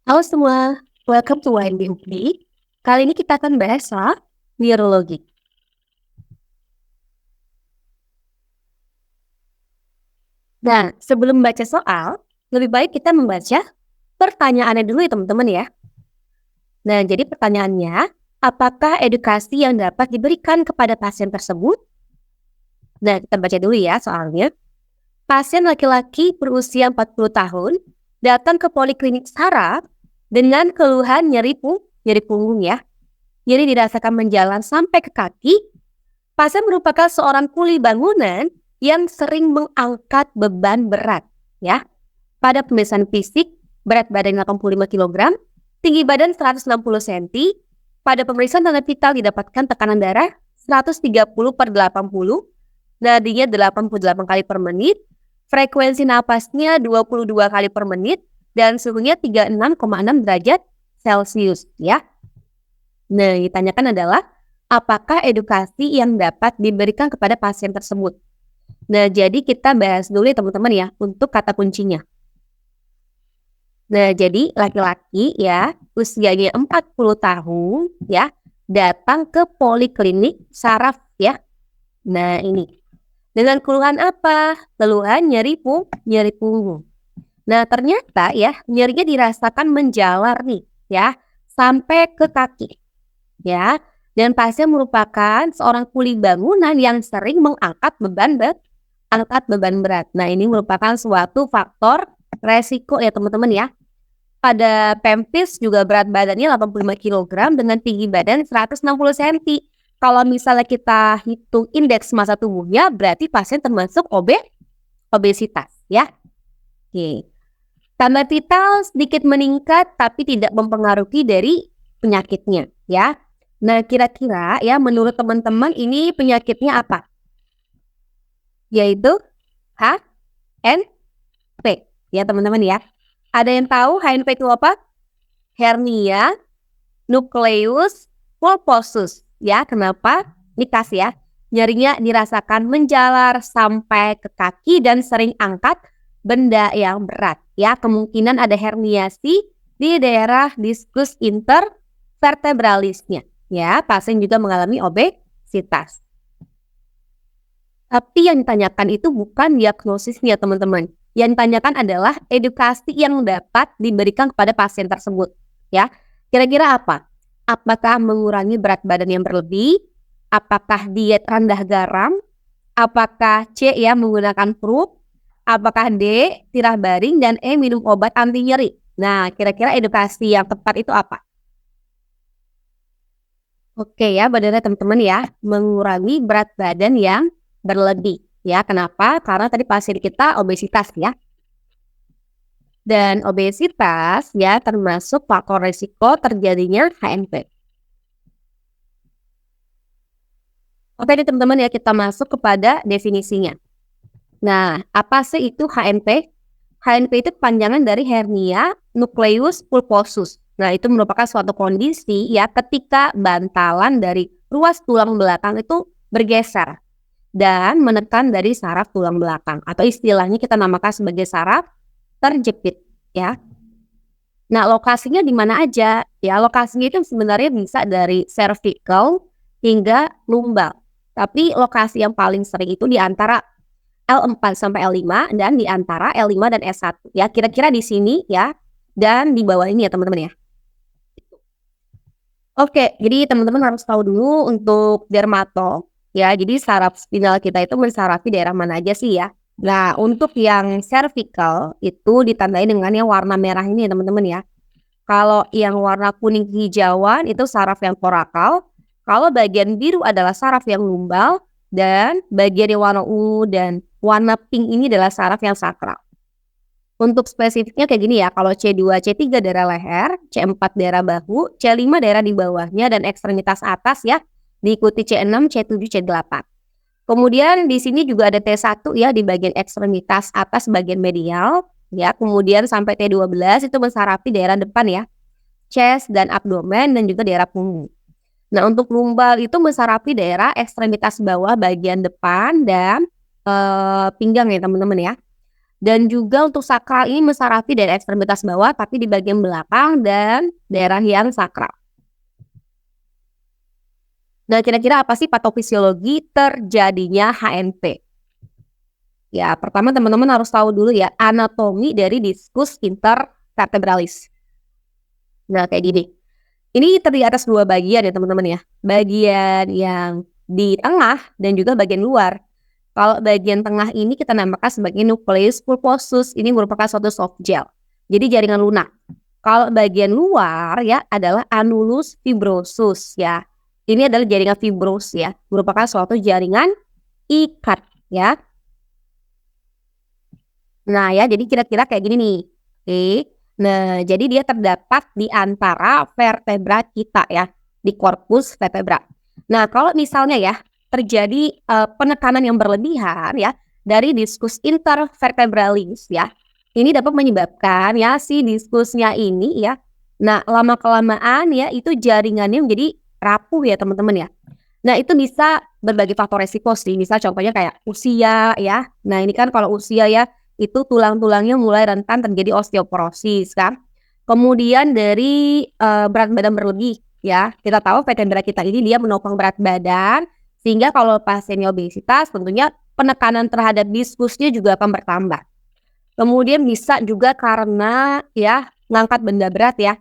Halo semua, welcome to YNB UPI. Kali ini kita akan bahas soal neurologi. Nah, sebelum baca soal, lebih baik kita membaca pertanyaannya dulu ya teman-teman ya. Nah, jadi pertanyaannya, apakah edukasi yang dapat diberikan kepada pasien tersebut? Nah, kita baca dulu ya soalnya. Pasien laki-laki berusia 40 tahun datang ke poliklinik saraf dengan keluhan nyeri punggung ya. Nyeri dirasakan menjalan sampai ke kaki. Pasien merupakan seorang kuli bangunan yang sering mengangkat beban berat, ya. Pada pemeriksaan fisik, berat badan 85 kg, tinggi badan 160 cm. Pada pemeriksaan tanda vital didapatkan tekanan darah 130/80, nadinya 88 kali per menit, frekuensi napasnya 22 kali per menit, dan suhunya 36,6 derajat Celcius, ya. Nah, yang ditanyakan adalah apakah edukasi yang dapat diberikan kepada pasien tersebut. Nah, jadi kita bahas dulu ya teman-teman ya untuk kata kuncinya. Nah, jadi laki-laki ya usianya 40 tahun ya datang ke poliklinik saraf ya. Nah, ini. Dengan keluhan apa? Keluhan nyeri punggung. Nah, ternyata ya nyerinya dirasakan menjalar nih ya sampai ke kaki. Ya, dan pasien merupakan seorang kuli bangunan yang sering mengangkat beban berat. Nah, ini merupakan suatu faktor resiko ya teman-teman ya. Pada pempis juga berat badannya 85 kg dengan tinggi badan 160 cm. Kalau misalnya kita hitung indeks massa tubuhnya, berarti pasien termasuk obesitas ya. Oke. Tanda vital sedikit meningkat tapi tidak mempengaruhi dari penyakitnya ya. Nah, kira-kira ya menurut teman-teman ini penyakitnya apa? Yaitu HNP. Ya, teman-teman ya. Ada yang tahu HNP itu apa? Hernia nucleus pulposus. Ya, kenapa? Nikas ya. Nyerinya dirasakan menjalar sampai ke kaki dan sering angkat benda yang berat. Ya, kemungkinan ada herniasi di daerah diskus intervertebralisnya. Ya, pasien juga mengalami obesitas. Tapi yang ditanyakan itu bukan diagnosisnya teman-teman. Yang ditanyakan adalah edukasi yang dapat diberikan kepada pasien tersebut. Ya, kira-kira apa? Apakah mengurangi berat badan yang berlebih? Apakah diet rendah garam? Apakah C ya menggunakan PRUP? Apakah D tirah baring dan E minum obat anti nyeri? Nah, kira-kira edukasi yang tepat itu apa? Oke ya, benar teman-teman ya, mengurangi berat badan yang berlebih. Ya, kenapa? Karena tadi pasien kita obesitas ya. Dan obesitas ya termasuk faktor risiko terjadinya HNP. Oke nih teman-teman ya, kita masuk kepada definisinya. Nah, apa sih itu HNP? HNP itu kepanjangan dari hernia nucleus pulposus. Nah, itu merupakan suatu kondisi ya ketika bantalan dari ruas tulang belakang itu bergeser dan menekan dari saraf tulang belakang, atau istilahnya kita namakan sebagai saraf terjepit ya. Nah, lokasinya di mana aja? Ya, lokasinya itu sebenarnya bisa dari cervical hingga lumbal. Tapi lokasi yang paling sering itu di antara L4 sampai L5 dan di antara L5 dan S1. Ya, kira-kira di sini ya dan di bawah ini ya teman-teman ya. Oke, jadi teman-teman harus tahu dulu untuk dermato ya. Jadi saraf spinal kita itu mensarafi daerah mana aja sih ya. Nah, untuk yang cervical itu ditandai dengan yang warna merah ini ya teman-teman ya. Kalau yang warna kuning hijauan itu saraf yang torakal. Kalau bagian biru adalah saraf yang lumbal. Dan bagian yang warna ungu dan warna pink ini adalah saraf yang sakral. Untuk spesifiknya kayak gini ya, kalau C2, C3 daerah leher, C4 daerah bahu, C5 daerah di bawahnya dan ekstremitas atas ya, diikuti C6, C7, C8. Kemudian di sini juga ada T1 ya di bagian ekstremitas atas bagian medial ya, kemudian sampai T12 itu mensarafi daerah depan ya, chest dan abdomen dan juga daerah punggung. Nah, untuk lumbal itu mensarafi daerah ekstremitas bawah bagian depan dan pinggang ya teman-teman ya. Dan juga untuk sakral ini mensarafi dari ekstremitas bawah tapi di bagian belakang dan daerah yang sakral. Nah, kira-kira apa sih patofisiologi terjadinya HNP? Ya, pertama teman-teman harus tahu dulu ya anatomi dari diskus intervertebralis. Nah, kayak gini. Ini terdiri atas dua bagian ya teman-teman ya. Bagian yang di tengah dan juga bagian luar. Kalau bagian tengah ini kita namakan sebagai nucleus pulposus. Ini merupakan suatu soft gel. Jadi jaringan lunak. Kalau bagian luar ya adalah annulus fibrosus ya. Ini adalah jaringan fibros ya. Merupakan suatu jaringan ikat ya. Nah ya, jadi kira-kira kayak gini nih. Oke. Nah, jadi dia terdapat di antara vertebra kita ya, di korpus vertebra. Nah, kalau misalnya ya terjadi penekanan yang berlebihan ya dari diskus intervertebralis ya, ini dapat menyebabkan ya si diskusnya ini ya. Nah, lama-kelamaan ya itu jaringannya menjadi rapuh ya teman-teman ya. Nah, itu bisa berbagai faktor resiko sih. Misal contohnya kayak usia ya. Nah, ini kan kalau usia ya itu tulang-tulangnya mulai rentan terjadi osteoporosis kan. Kemudian dari berat badan berlebih ya. Kita tahu vertebra kita ini dia menopang berat badan sehingga kalau pasiennya obesitas tentunya penekanan terhadap diskusnya juga akan bertambah. Kemudian bisa juga karena ya ngangkat benda berat ya.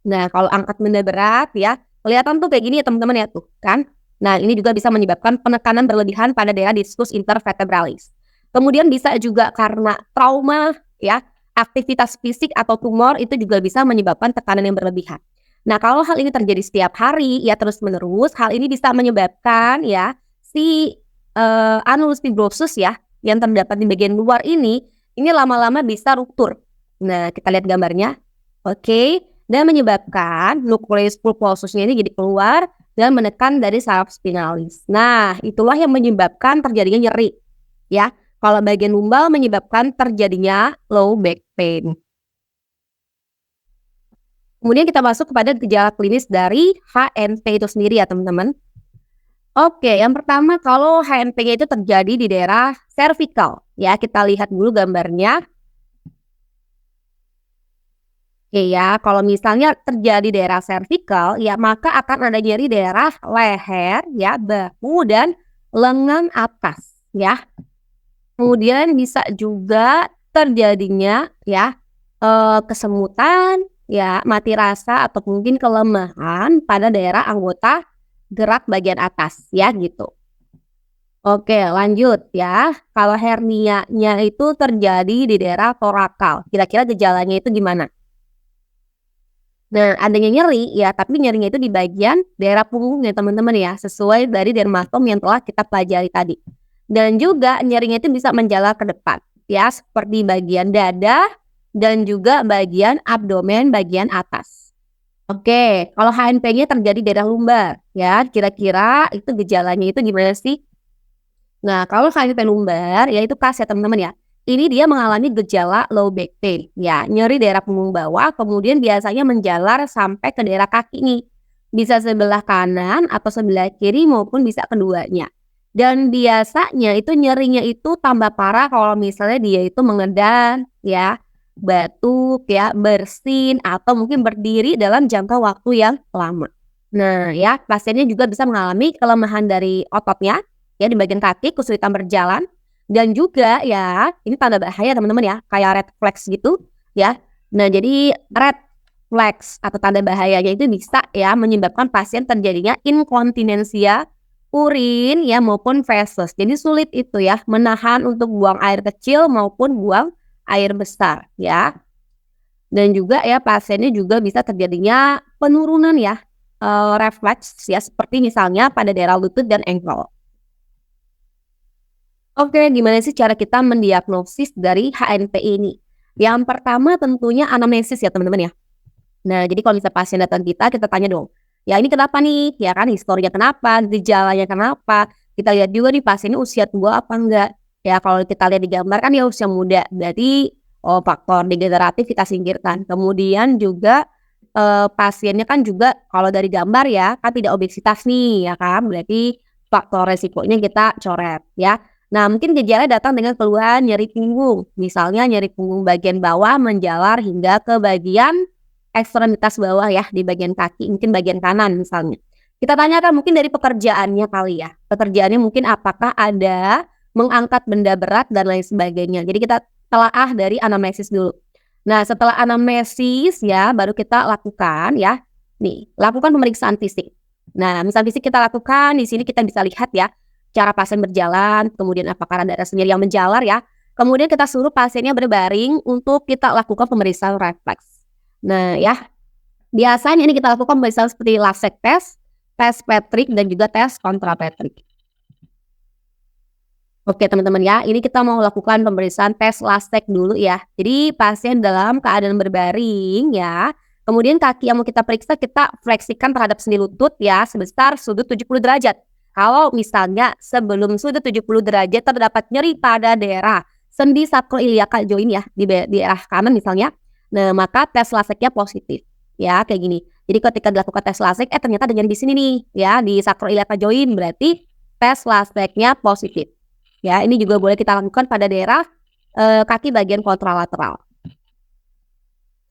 Nah, kalau angkat benda berat ya kelihatan tuh kayak gini ya teman-teman ya tuh kan. Nah, ini juga bisa menyebabkan penekanan berlebihan pada daerah diskus intervertebralis. Kemudian bisa juga karena trauma ya, aktivitas fisik atau tumor itu juga bisa menyebabkan tekanan yang berlebihan. Nah, kalau hal ini terjadi setiap hari ya terus-menerus, hal ini bisa menyebabkan ya si annulus fibrosus ya yang terdapat di bagian luar ini lama-lama bisa ruptur. Nah, kita lihat gambarnya. Oke, dan menyebabkan nukleus pulposusnya ini jadi keluar dan menekan dari saraf spinalis. Nah, itulah yang menyebabkan terjadinya nyeri ya. Kalau bagian lumbal menyebabkan terjadinya low back pain. Kemudian kita masuk kepada gejala klinis dari HNP itu sendiri ya teman-teman. Oke, yang pertama kalau HNP-nya itu terjadi di daerah cervical ya, kita lihat dulu gambarnya. Oke ya, kalau misalnya terjadi di daerah cervical ya maka akan ada nyeri daerah leher ya, bahu dan lengan atas ya. Kemudian bisa juga terjadinya ya kesemutan ya, mati rasa atau mungkin kelemahan pada daerah anggota gerak bagian atas ya gitu. Oke, lanjut ya. Kalau hernianya itu terjadi di daerah torakal, kira-kira gejalanya itu gimana? Nah, adanya nyeri ya, tapi nyerinya itu di bagian daerah punggung ya teman-teman ya, sesuai dari dermatom yang telah kita pelajari tadi. Dan juga nyerinya itu bisa menjalar ke depan ya, seperti bagian dada dan juga bagian abdomen bagian atas. Oke, kalau HNP-nya terjadi di daerah lumbar ya, kira-kira itu gejalanya itu gimana sih? Nah, kalau HNP lumbar ya itu khas ya teman-teman ya. Ini dia mengalami gejala low back pain ya, nyeri daerah punggung bawah, kemudian biasanya menjalar sampai ke daerah kaki nih. Bisa sebelah kanan atau sebelah kiri maupun bisa keduanya. Dan biasanya itu nyerinya itu tambah parah kalau misalnya dia itu mengedan ya, batuk ya, bersin atau mungkin berdiri dalam jangka waktu yang lama. Nah ya, pasiennya juga bisa mengalami kelemahan dari ototnya ya di bagian kaki, kesulitan berjalan. Dan juga ya, ini tanda bahaya teman-teman ya, kayak red flags gitu ya. Nah, jadi red flags atau tanda bahayanya itu bisa ya menyebabkan pasien terjadinya inkontinensia urin ya maupun feses. Jadi sulit itu ya menahan untuk buang air kecil maupun buang air besar ya. Dan juga ya pasiennya juga bisa terjadinya penurunan ya refleks ya seperti misalnya pada daerah lutut dan ankle. Oke, gimana sih cara kita mendiagnosis dari HNP ini? Yang pertama tentunya anamnesis ya teman-teman ya. Nah, jadi kalau misalnya pasien datang kita tanya dong, ya ini kenapa nih? Ya kan historinya kenapa? Gejalanya kenapa? Kita lihat juga nih pasiennya usia tua apa enggak. Ya kalau kita lihat di gambar kan ya usia muda. Berarti faktor degeneratif kita singkirkan. Kemudian juga pasiennya kan juga kalau dari gambar ya kan tidak obesitas nih ya kan. Berarti faktor resikonya kita coret ya. Nah, mungkin gejala datang dengan keluhan nyeri punggung, misalnya nyeri punggung bagian bawah menjalar hingga ke bagian ekstremitas bawah ya, di bagian kaki, mungkin bagian kanan misalnya. Kita tanyakan mungkin dari pekerjaannya kali ya. Pekerjaannya mungkin apakah ada mengangkat benda berat dan lain sebagainya. Jadi kita telaah dari anamnesis dulu. Nah, setelah anamnesis ya, baru kita lakukan ya. Nih, lakukan pemeriksaan fisik. Nah, misal fisik kita lakukan, di sini kita bisa lihat ya, cara pasien berjalan, kemudian apakah ada rasa nyeri yang menjalar ya. Kemudian kita suruh pasiennya berbaring untuk kita lakukan pemeriksaan refleks. Nah ya, biasanya ini kita lakukan pemeriksaan seperti LASIK test, tes Patrick, dan juga tes kontra Patrick. Oke teman-teman ya, ini kita mau lakukan pemeriksaan tes LASIK dulu ya. Jadi pasien dalam keadaan berbaring ya. Kemudian kaki yang mau kita periksa kita fleksikan terhadap sendi lutut ya sebesar sudut 70 derajat. Kalau misalnya sebelum sudut 70 derajat terdapat nyeri pada daerah sendi sacroiliacal joint ya di arah kanan misalnya. Nah, maka tes LASIK-nya positif. Ya, kayak gini. Jadi ketika dilakukan tes LASIK ternyata ada nyeri di sini nih ya di sacroiliacal joint, berarti tes LASIK-nya positif. Ya, ini juga boleh kita lakukan pada daerah kaki bagian kontralateral.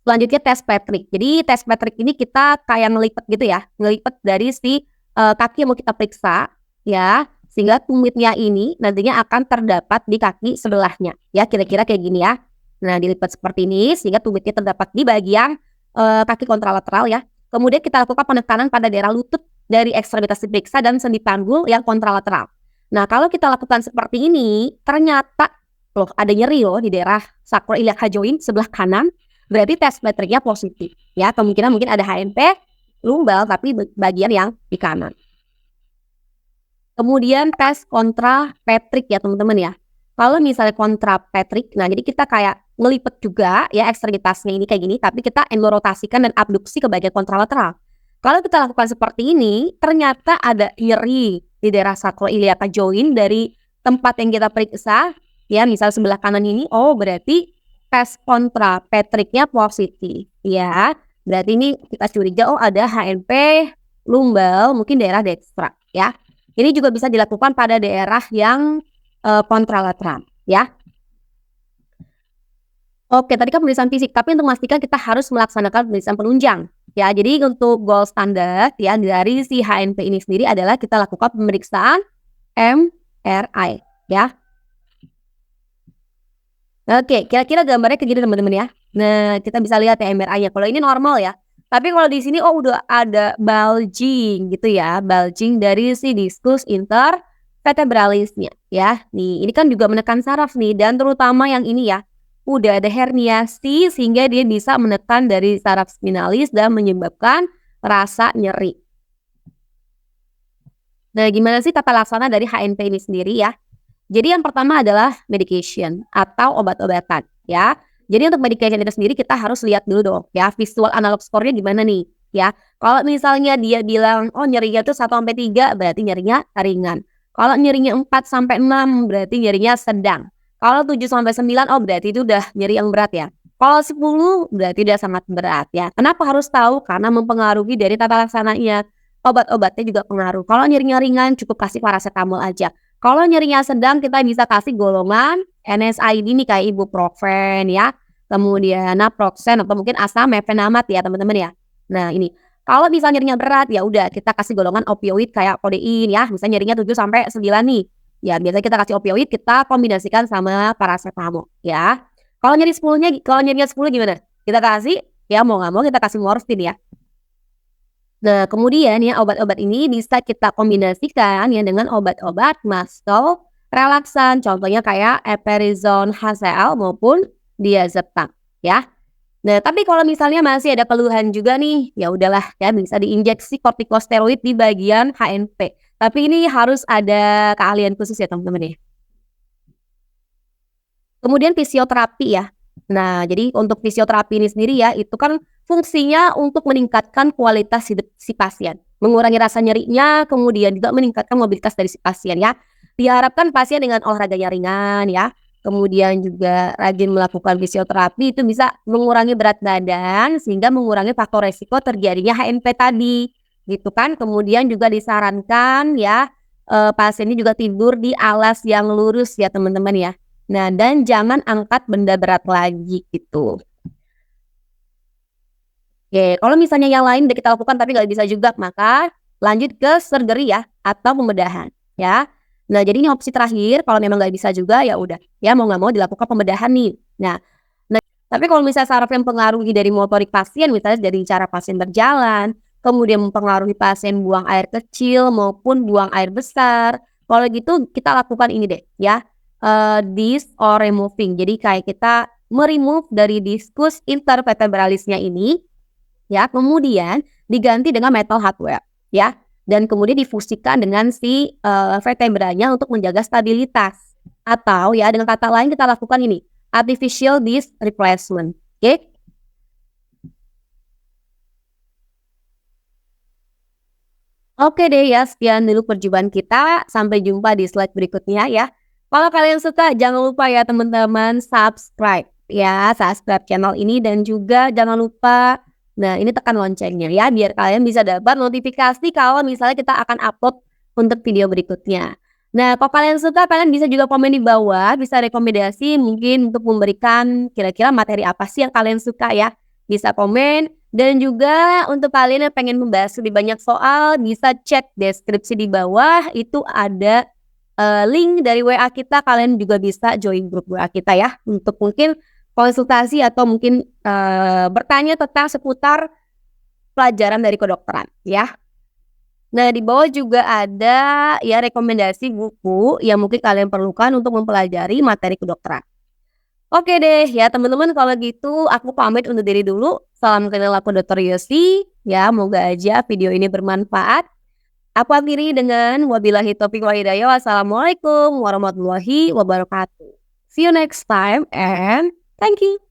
Selanjutnya tes Patrick. Jadi tes Patrick ini kita kayak ngelipet gitu ya, ngelipet dari si kaki yang mau kita periksa ya, sehingga tumitnya ini nantinya akan terdapat di kaki sebelahnya ya, kira-kira kayak gini ya. Nah, dilipat seperti ini sehingga tumitnya terdapat di bagian kaki kontralateral ya. Kemudian kita lakukan penekanan pada daerah lutut dari ekstremitas diperiksa dan sendi panggul yang kontralateral. Nah, kalau kita lakukan seperti ini, ternyata loh ada nyeri loh di daerah sacroiliacal joint sebelah kanan, berarti tes Patrick-nya positif ya. Kemungkinan mungkin ada HNP lumbal tapi bagian yang di kanan. Kemudian tes kontra Patrick ya teman-teman ya. Kalau misalnya kontra Patrick, nah jadi kita kayak ngelipet juga ya ekstremitasnya ini kayak gini, tapi kita endorotasikan dan abduksi ke bagian kontralateral. Kalau kita lakukan seperti ini, ternyata ada nyeri di daerah sacroiliacal joint dari tempat yang kita periksa, ya misal sebelah kanan ini, oh berarti tes kontra Patrick-nya positif, ya. Berarti ini kita curiga, oh ada HNP lumbal, mungkin daerah dextra, ya. Ini juga bisa dilakukan pada daerah yang kontralateral, ya. Oke, tadi kan pemeriksaan fisik, tapi untuk memastikan kita harus melaksanakan pemeriksaan penunjang. Ya, jadi untuk gold standard ya dari si HNP ini sendiri adalah kita lakukan pemeriksaan MRI, ya. Oke, kira-kira gambarnya kayak gini teman-teman ya. Nah, kita bisa lihat ya MRI-nya. Kalau ini normal ya. Tapi kalau di sini oh udah ada bulging gitu ya, bulging dari si diskus intervertebralisnya ya. Nih, ini kan juga menekan saraf nih dan terutama yang ini ya. Udah ada herniasi sehingga dia bisa menekan dari saraf spinalis dan menyebabkan rasa nyeri. Nah, gimana sih tata laksana dari HNP ini sendiri ya? Jadi yang pertama adalah medication atau obat-obatan ya. Jadi untuk medication itu sendiri kita harus lihat dulu dong ya visual analog score-nya gimana nih ya. Kalau misalnya dia bilang oh nyerinya tuh 1-3 berarti nyerinya ringan. Kalau nyerinya 4-6 berarti nyerinya sedang. Kalau 7-9 oh berarti itu udah nyeri yang berat ya. Kalau 10 berarti udah sangat berat ya. Kenapa harus tahu? Karena mempengaruhi dari tata laksananya. Obat-obatnya juga pengaruh. Kalau nyerinya ringan cukup kasih paracetamol aja. Kalau nyerinya sedang kita bisa kasih golongan NSAID nih kayak ibuprofen ya. Kemudian naproxen atau mungkin asam mefenamat ya teman-teman ya. Nah ini kalau misalnya nyerinya berat ya udah kita kasih golongan opioid kayak kodein ya. Misalnya nyerinya 7-9 nih. Ya biasanya kita kasih opioid kita kombinasikan sama paracetamol ya. Kalau nyerinya 10 gimana? Kita kasih ya mau nggak mau kita kasih morfin ya. Nah, kemudian ya obat-obat ini bisa kita kombinasikan ya dengan obat-obat muscle relaksan. Contohnya kayak Eperizone HCl maupun diazepam ya. Nah, tapi kalau misalnya masih ada keluhan juga nih, ya udahlah ya bisa diinjeksi kortikosteroid di bagian HNP. Tapi ini harus ada keahlian khusus ya teman-teman ya. Kemudian fisioterapi ya. Nah, jadi untuk fisioterapi ini sendiri ya, itu kan fungsinya untuk meningkatkan kualitas hidup si pasien, mengurangi rasa nyerinya, kemudian juga meningkatkan mobilitas dari si pasien ya. Diharapkan pasien dengan olahraganya ringan ya, kemudian juga rajin melakukan fisioterapi itu bisa mengurangi berat badan sehingga mengurangi faktor resiko terjadinya HNP tadi, gitu kan. Kemudian juga disarankan ya pasiennya juga tidur di alas yang lurus ya teman-teman ya. Nah, dan jangan angkat benda berat lagi gitu. Oke, kalau misalnya yang lain udah kita lakukan tapi nggak bisa juga, maka lanjut ke surgery ya atau pembedahan ya. Nah, jadi ini opsi terakhir kalau memang nggak bisa juga ya udah ya mau nggak mau dilakukan pembedahan nih. Nah, tapi kalau misalnya saraf yang mempengaruhi dari motorik pasien, misalnya dari cara pasien berjalan, kemudian mempengaruhi pasien buang air kecil maupun buang air besar, kalau gitu kita lakukan ini deh ya, disc or removing. Jadi kayak kita meremove dari diskus intervertebralisnya ini ya, kemudian diganti dengan metal hardware ya, dan kemudian difusikan dengan si, vertebranya untuk menjaga stabilitas. Atau ya dengan kata lain kita lakukan ini, artificial disc replacement, oke? Oke deh ya, sekian dulu perjumpaan kita, sampai jumpa di slide berikutnya ya. Kalau kalian suka jangan lupa ya teman-teman subscribe channel ini dan juga jangan lupa, nah ini tekan loncengnya ya biar kalian bisa dapat notifikasi kalau misalnya kita akan upload untuk video berikutnya. Nah, kalau kalian suka kalian bisa juga komen di bawah, bisa rekomendasi mungkin untuk memberikan kira-kira materi apa sih yang kalian suka ya. Bisa komen dan juga untuk kalian yang pengen membahas lebih banyak soal, bisa cek deskripsi di bawah, itu ada, link dari WA kita, kalian juga bisa join grup WA kita ya, untuk mungkin konsultasi atau mungkin, bertanya tentang seputar pelajaran dari kedokteran, ya. Nah, di bawah juga ada ya rekomendasi buku yang mungkin kalian perlukan untuk mempelajari materi kedokteran. Oke deh ya teman-teman kalau gitu aku pamit undur diri dulu. Salam kenal aku Dr. Yosi. Ya moga aja video ini bermanfaat. Aku akhiri dengan wabillahi taufiq wal hidayah. Wassalamualaikum warahmatullahi wabarakatuh. See you next time and thank you.